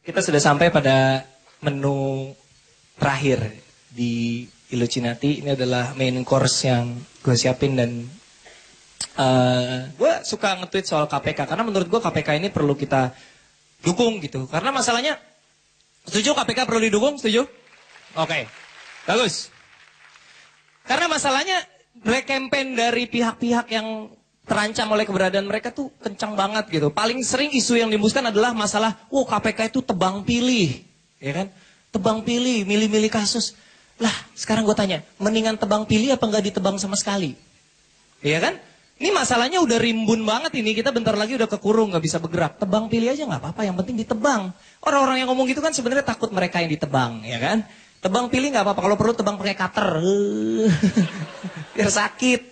Kita sudah sampai pada menu terakhir di Illucinati. Ini adalah main course yang gue siapin dan gue suka nge-tweet soal KPK. Karena menurut gue KPK ini perlu kita dukung gitu. Karena masalahnya, setuju KPK perlu didukung? Setuju? Oke, bagus. Karena masalahnya black campaign dari pihak-pihak yang terancam oleh keberadaan mereka tuh kencang banget gitu. Paling sering isu yang diembuskan adalah masalah, KPK itu tebang pilih, ya kan? Tebang pilih, milih-milih kasus. Lah, sekarang gue tanya, mendingan tebang pilih apa nggak ditebang sama sekali? Ya kan? Ini masalahnya udah rimbun banget ini, kita bentar lagi udah kekurung, nggak bisa bergerak. Tebang pilih aja nggak apa-apa, yang penting ditebang. Orang-orang yang ngomong gitu kan sebenarnya takut mereka yang ditebang, ya kan? Tebang pilih nggak apa-apa, kalau perlu tebang pakai cutter, biar sakit.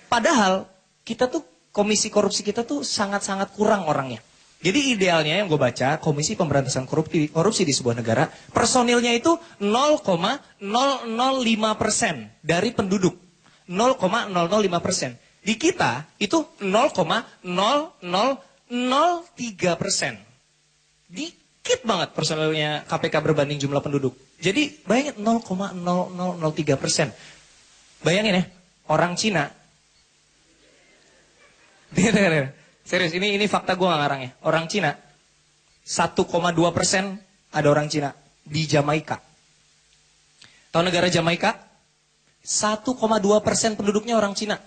Padahal kita tuh, komisi korupsi kita tuh sangat-sangat kurang orangnya. Jadi idealnya yang gue baca, Komisi Pemberantasan Korupsi di sebuah negara, personilnya itu 0,005% dari penduduk. 0,005%. Di kita itu 0,0003%. Dikit banget personilnya KPK berbanding jumlah penduduk. Jadi bayangin 0,0003%. Bayangin ya, orang Cina. Serius, ini fakta gue gak ngarang ya. Orang Cina, 1,2% ada orang Cina di Jamaika. Tahu negara Jamaika? 1,2% penduduknya orang Cina.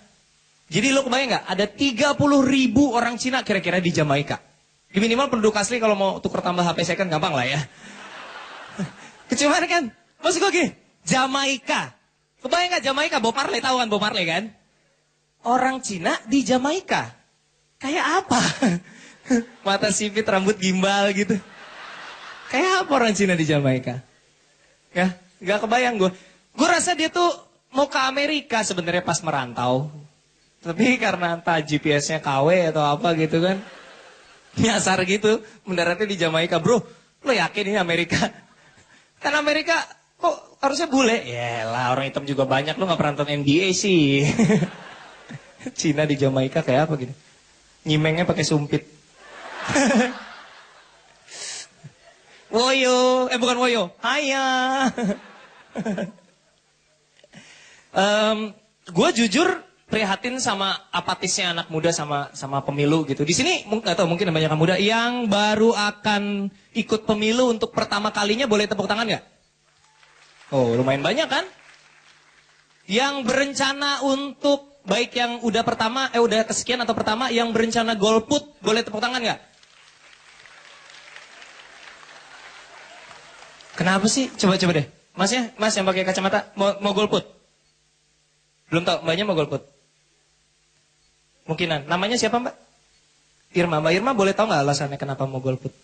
Jadi lo kebayang gak? Ada 30.000 orang Cina kira-kira di Jamaika. Di minimal penduduk asli kalau mau tuker tambah HP second gampang lah ya. Kecuali kan, maksud gue gini, Jamaika. Kebayang gak Jamaika? Bob Marley, tahu kan Bob Marley kan? Orang Cina di Jamaika. Kayak apa? Mata sipit, rambut gimbal gitu. Kayak apa orang Cina di Jamaika? Ya, gak kebayang gue. Gue rasa dia tuh mau ke Amerika sebenarnya pas merantau. Tapi karena entah GPS-nya KW atau apa gitu kan. Nyasar gitu, mendaratnya di Jamaika. Bro, lo yakin ini Amerika? Kan Amerika kok harusnya bule? Yalah, orang hitam juga banyak, lo gak pernah nonton NBA sih. Cina di Jamaika kayak apa gitu? Nyimengnya pakai sumpit. Woyo, bukan woyo, haya. Gue jujur prihatin sama apatisnya anak muda sama pemilu gitu. Di sini nggak tahu mungkin banyak anak muda yang baru akan ikut pemilu untuk pertama kalinya, boleh tepuk tangan nggak? Oh, lumayan banyak kan? Yang berencana untuk baik yang udah kesekian atau pertama, yang berencana golput, boleh tepuk tangan nggak? Kenapa sih? Coba deh. Mas yang pakai kacamata, mau golput? Belum tahu, mbaknya mau golput? Mungkinan. Namanya siapa mbak? Irma. Mbak Irma boleh tahu nggak alasannya kenapa mau golput?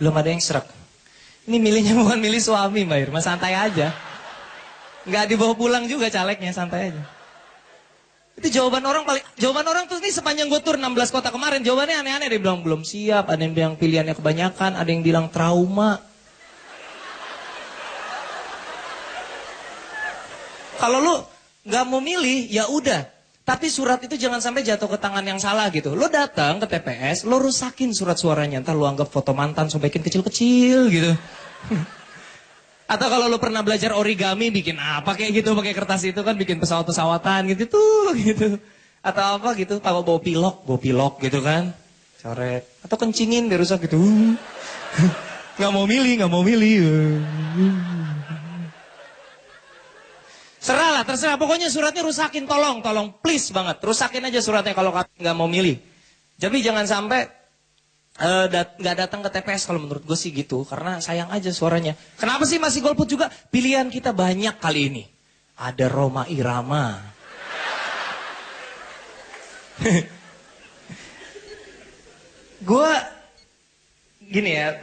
Belum ada yang serak. Ini milihnya bukan milih suami Mbak Irma, santai aja. Nggak dibawa pulang juga calegnya, santai aja. Itu jawaban orang tuh nih sepanjang gue tur 16 kota kemarin, jawabannya aneh-aneh. Ada yang bilang belum siap, ada yang bilang pilihannya kebanyakan, ada yang bilang trauma. Kalau lu nggak mau milih, ya udah. Tapi surat itu jangan sampai jatuh ke tangan yang salah gitu. Lu datang ke TPS, lu rusakin surat suaranya, entar lu anggap foto mantan, sobekin kecil-kecil gitu. Atau kalau lu pernah belajar origami, bikin apa kayak gitu, pakai kertas itu kan, bikin pesawat-pesawatan gitu tuh, gitu. Atau apa gitu, kalau bawa pilok gitu kan, coret. Atau kencingin biar rusak gitu. Nggak mau milih. Terserah. Pokoknya suratnya rusakin, tolong, please banget. Rusakin aja suratnya kalau nggak mau milih. Jadi jangan sampai nggak datang ke TPS kalau menurut gue sih gitu. Karena sayang aja suaranya. Kenapa sih masih golput juga? Pilihan kita banyak kali ini. Ada Rhoma Irama. Gue gini ya.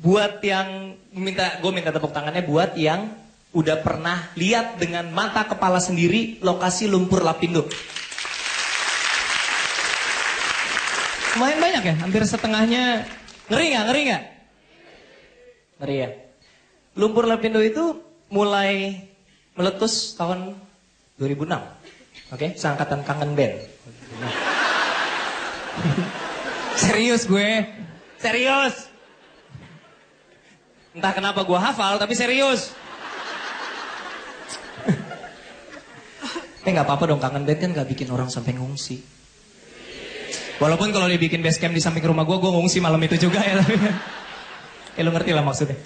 Buat yang gue minta tepuk tangannya buat yang udah pernah lihat dengan mata kepala sendiri lokasi lumpur Lapindo. Lumayan banyak ya, hampir setengahnya. Ngeri nggak? Ngeri ya. Lumpur Lapindo itu mulai meletus tahun 2006. Oke, seangkatan Kangen Band. Serius gue. Serius. Entah kenapa gue hafal, tapi serius. Nggak apa-apa dong, kangen band kan nggak bikin orang sampai ngungsi. Walaupun kalau dibikin base camp di samping rumah gue ngungsi malam itu juga ya. Lu ngerti lah maksudnya.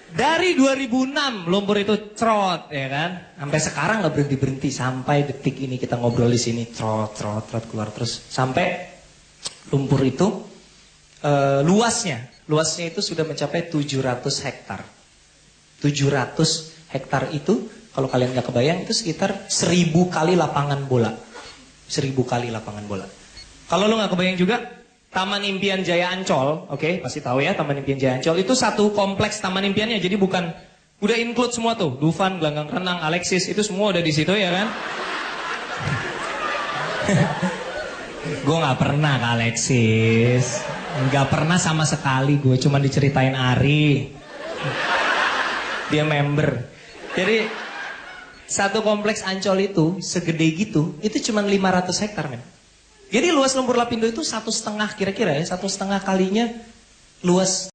Dari 2006 lumpur itu trot, ya kan? Sampai sekarang nggak berhenti-berhenti. Sampai detik ini kita ngobrol di sini, trot keluar terus. Sampai lumpur itu luasnya itu sudah mencapai 700 hektar. 700 hektar itu, kalau kalian nggak kebayang, itu sekitar 1000 kali lapangan bola. 1000 kali lapangan bola. Kalau lu nggak kebayang juga, Taman Impian Jaya Ancol, oke, pasti tahu ya Taman Impian Jaya Ancol, itu satu kompleks taman impiannya, jadi bukan, udah include semua tuh, Dufan, gelanggang renang, Alexis, itu semua udah di situ ya kan? Gue nggak pernah ke Alexis, nggak pernah sama sekali, gue cuma diceritain Ari, dia member, jadi satu kompleks Ancol itu segede gitu, itu cuma 500 hektar men. Jadi luas lumpur Lapindo itu 1,5 kira-kira ya, 1,5 kalinya luas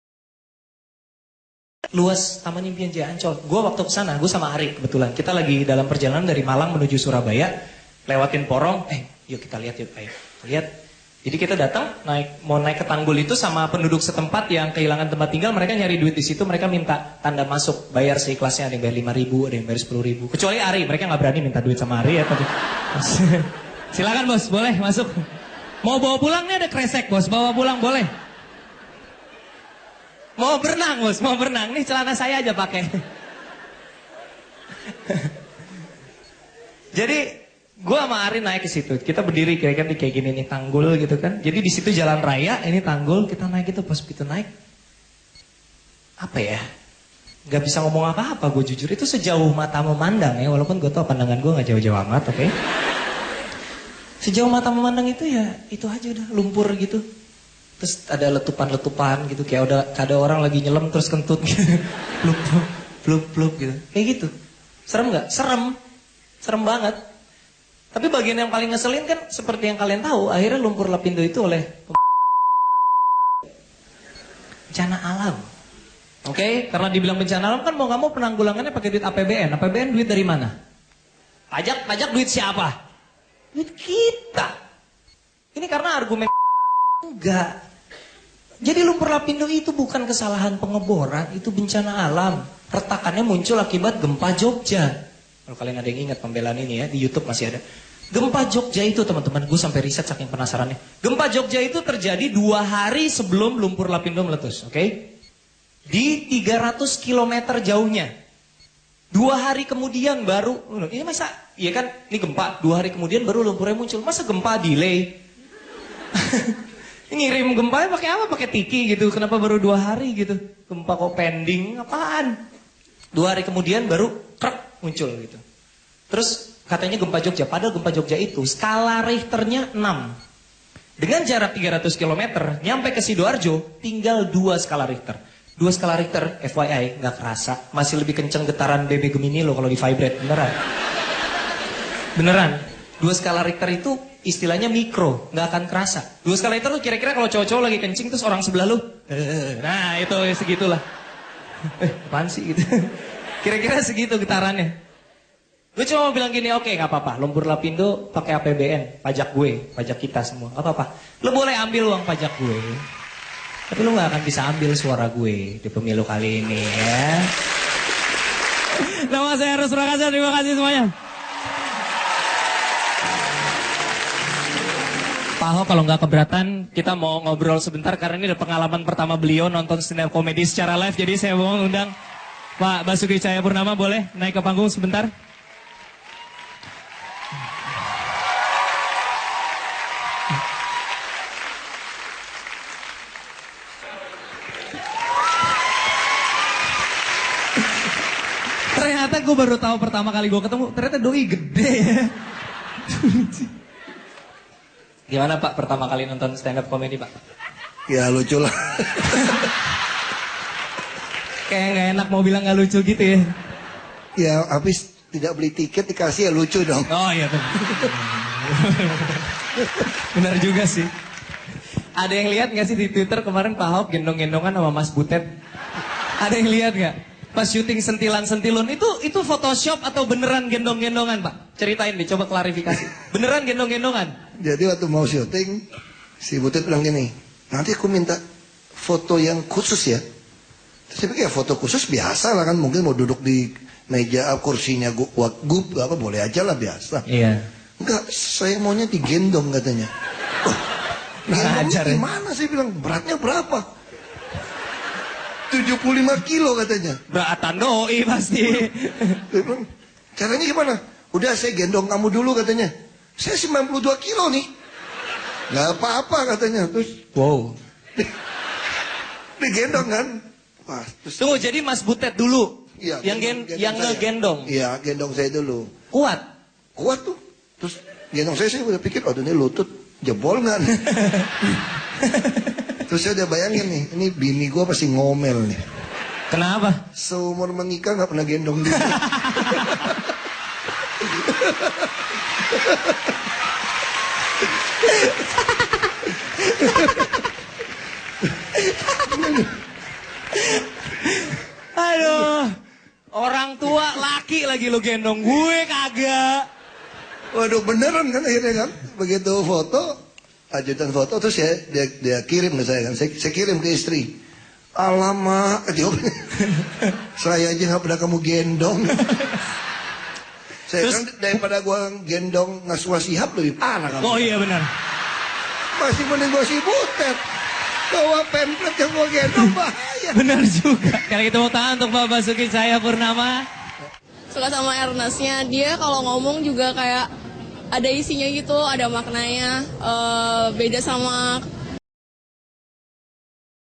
Taman Impian Jaya Ancol. Gue waktu kesana, gue sama Ari kebetulan, kita lagi dalam perjalanan dari Malang menuju Surabaya, lewatin Porong, yuk kita lihat yuk, ayo lihat. Jadi kita datang, mau naik ke Tanggul itu sama penduduk setempat yang kehilangan tempat tinggal, mereka nyari duit di situ, mereka minta tanda masuk, bayar seikhlasnya, ada yang bayar 5.000, ada yang bayar 10.000. Kecuali Ari, mereka nggak berani minta duit sama Ari ya tadi. Silakan bos, boleh masuk. Mau bawa pulang nih ada kresek bos, bawa pulang boleh. Mau berenang bos, mau berenang, nih celana saya aja pakai. Jadi gue sama Ari naik ke situ, kita berdiri kira-kira kayak gini nih, Tanggul gitu kan. Jadi di situ jalan raya, ini Tanggul, kita naik itu, pas begitu naik, apa ya? Gak bisa ngomong apa-apa, gue jujur itu sejauh mata memandang ya, walaupun gue tau pandangan gue gak jauh-jauh amat, oke? Sejauh mata memandang itu ya, itu aja udah lumpur gitu. Terus ada letupan-letupan gitu, kayak ada orang lagi nyelam terus kentut gitu. Plup gitu. Kayak gitu. Serem gak? Serem banget. Tapi bagian yang paling ngeselin kan seperti yang kalian tahu, akhirnya lumpur Lapindo itu oleh bencana alam. Oke, karena dibilang bencana alam kan mau gak mau penanggulangannya pakai duit APBN. APBN duit dari mana? Pajak duit siapa? Duit kita. Ini karena argumen enggak. Jadi lumpur Lapindo itu bukan kesalahan pengeboran, itu bencana alam. Retakannya muncul akibat gempa Jogja. Kalau kalian ada yang ingat pembelaan ini ya, di YouTube masih ada. Gempa Jogja itu teman-teman, gue sampai riset saking penasarannya. Gempa Jogja itu terjadi 2 hari sebelum lumpur Lapindo meletus, oke? Di 300 km jauhnya. 2 hari kemudian baru, ini masa, iya kan, ini gempa, 2 hari kemudian baru lumpurnya muncul. Masa gempa delay? Ngirim gempanya pakai apa? Pakai tiki gitu, kenapa baru 2 hari gitu? Gempa kok pending, apaan? 2 hari kemudian baru krek muncul gitu. Terus katanya gempa Jogja, padahal gempa Jogja itu skala Richternya 6. Dengan jarak 300 km, nyampe ke Sidoarjo, tinggal 2 skala Richter. 2 skala Richter, FYI, nggak kerasa. Masih lebih kenceng getaran BB Gemini lo kalau di vibrate, beneran. Beneran. 2 skala Richter itu istilahnya mikro, nggak akan kerasa. 2 skala Richter tuh kira-kira kalau cowok-cowok lagi kencing terus orang sebelah lu, nah itu segitulah. Apaan sih gitu. Kira-kira segitu getarannya. Gue cuma mau bilang gini, oke nggak apa-apa. Lumpur Lapindo pakai APBN, pajak gue, pajak kita semua, nggak apa-apa. Lo boleh ambil uang pajak gue, tapi lo nggak akan bisa ambil suara gue di pemilu kali ini ya. Nama saya Eros Prakasa, terima kasih semuanya. Pak Ahok kalau nggak keberatan, kita mau ngobrol sebentar karena ini ada pengalaman pertama beliau nonton stand up comedy secara live. Jadi saya mau undang Pak Basuki Cahayapurnama, boleh naik ke panggung sebentar? Ternyata gue baru tahu pertama kali gue ketemu, ternyata doi gede ya. Gimana Pak pertama kali nonton stand up comedy Pak? Ya lucu lah. Kayak gak enak mau bilang gak lucu gitu ya. Ya habis tidak beli tiket dikasih ya lucu dong. Oh iya benar. Benar juga sih. Ada yang lihat nggak sih di Twitter kemarin Pak Ahok gendong-gendongan sama Mas Butet? Ada yang lihat nggak? Pas syuting sentilan-sentilun itu Photoshop atau beneran gendong-gendongan Pak? Ceritain deh, coba klarifikasi. Beneran gendong-gendongan? Jadi waktu mau syuting, si Butet bilang gini, nanti aku minta foto yang khusus ya. Terus saya pikir foto khusus biasa lah kan, mungkin mau duduk di meja kursinya gup apa boleh aja lah biasa. Iya. Enggak, saya maunya digendong katanya. Gendongnya gimana sih bilang, beratnya berapa? 75 kilo katanya. Beratan doi pasti. Dia bilang, caranya gimana? Udah saya gendong kamu dulu katanya. Saya 92 kilo nih. Gak apa-apa katanya. Terus Wow. digendong kan. Wah, terus Tunggu, jadi Mas Butet dulu iya, yang saya. ngegendong. Iya, gendong saya dulu. Kuat. Kuat tuh. Terus gendong saya udah pikir, aduh ini lutut jebol nggak nih? Terus saya udah bayangin nih, ini bini gue pasti ngomel nih. Kenapa? Seumur menikah nggak pernah gendong dia. Aduh. Orang tua laki lagi lo gendong, gue kagak. Waduh beneran kan akhirnya kan. Begitu foto, ajudan foto terus ya dia kirim ke saya kan. Saya kirim ke istri. Alamak, jawabnya. Saya aja nggak pernah kamu gendong. Saya Terus, kan daripada gua gendong Naswa Shihab lebih parah kamu. oh iya benar. Masih mending gua si Butet. Bawa pemplet yang gua gendong bahaya. Benar juga. Karena kita mau tangan untuk Pak Basuki Cahayapurnama. Suka sama Ernestnya, dia kalau ngomong juga kayak ada isinya gitu, ada maknanya, beda sama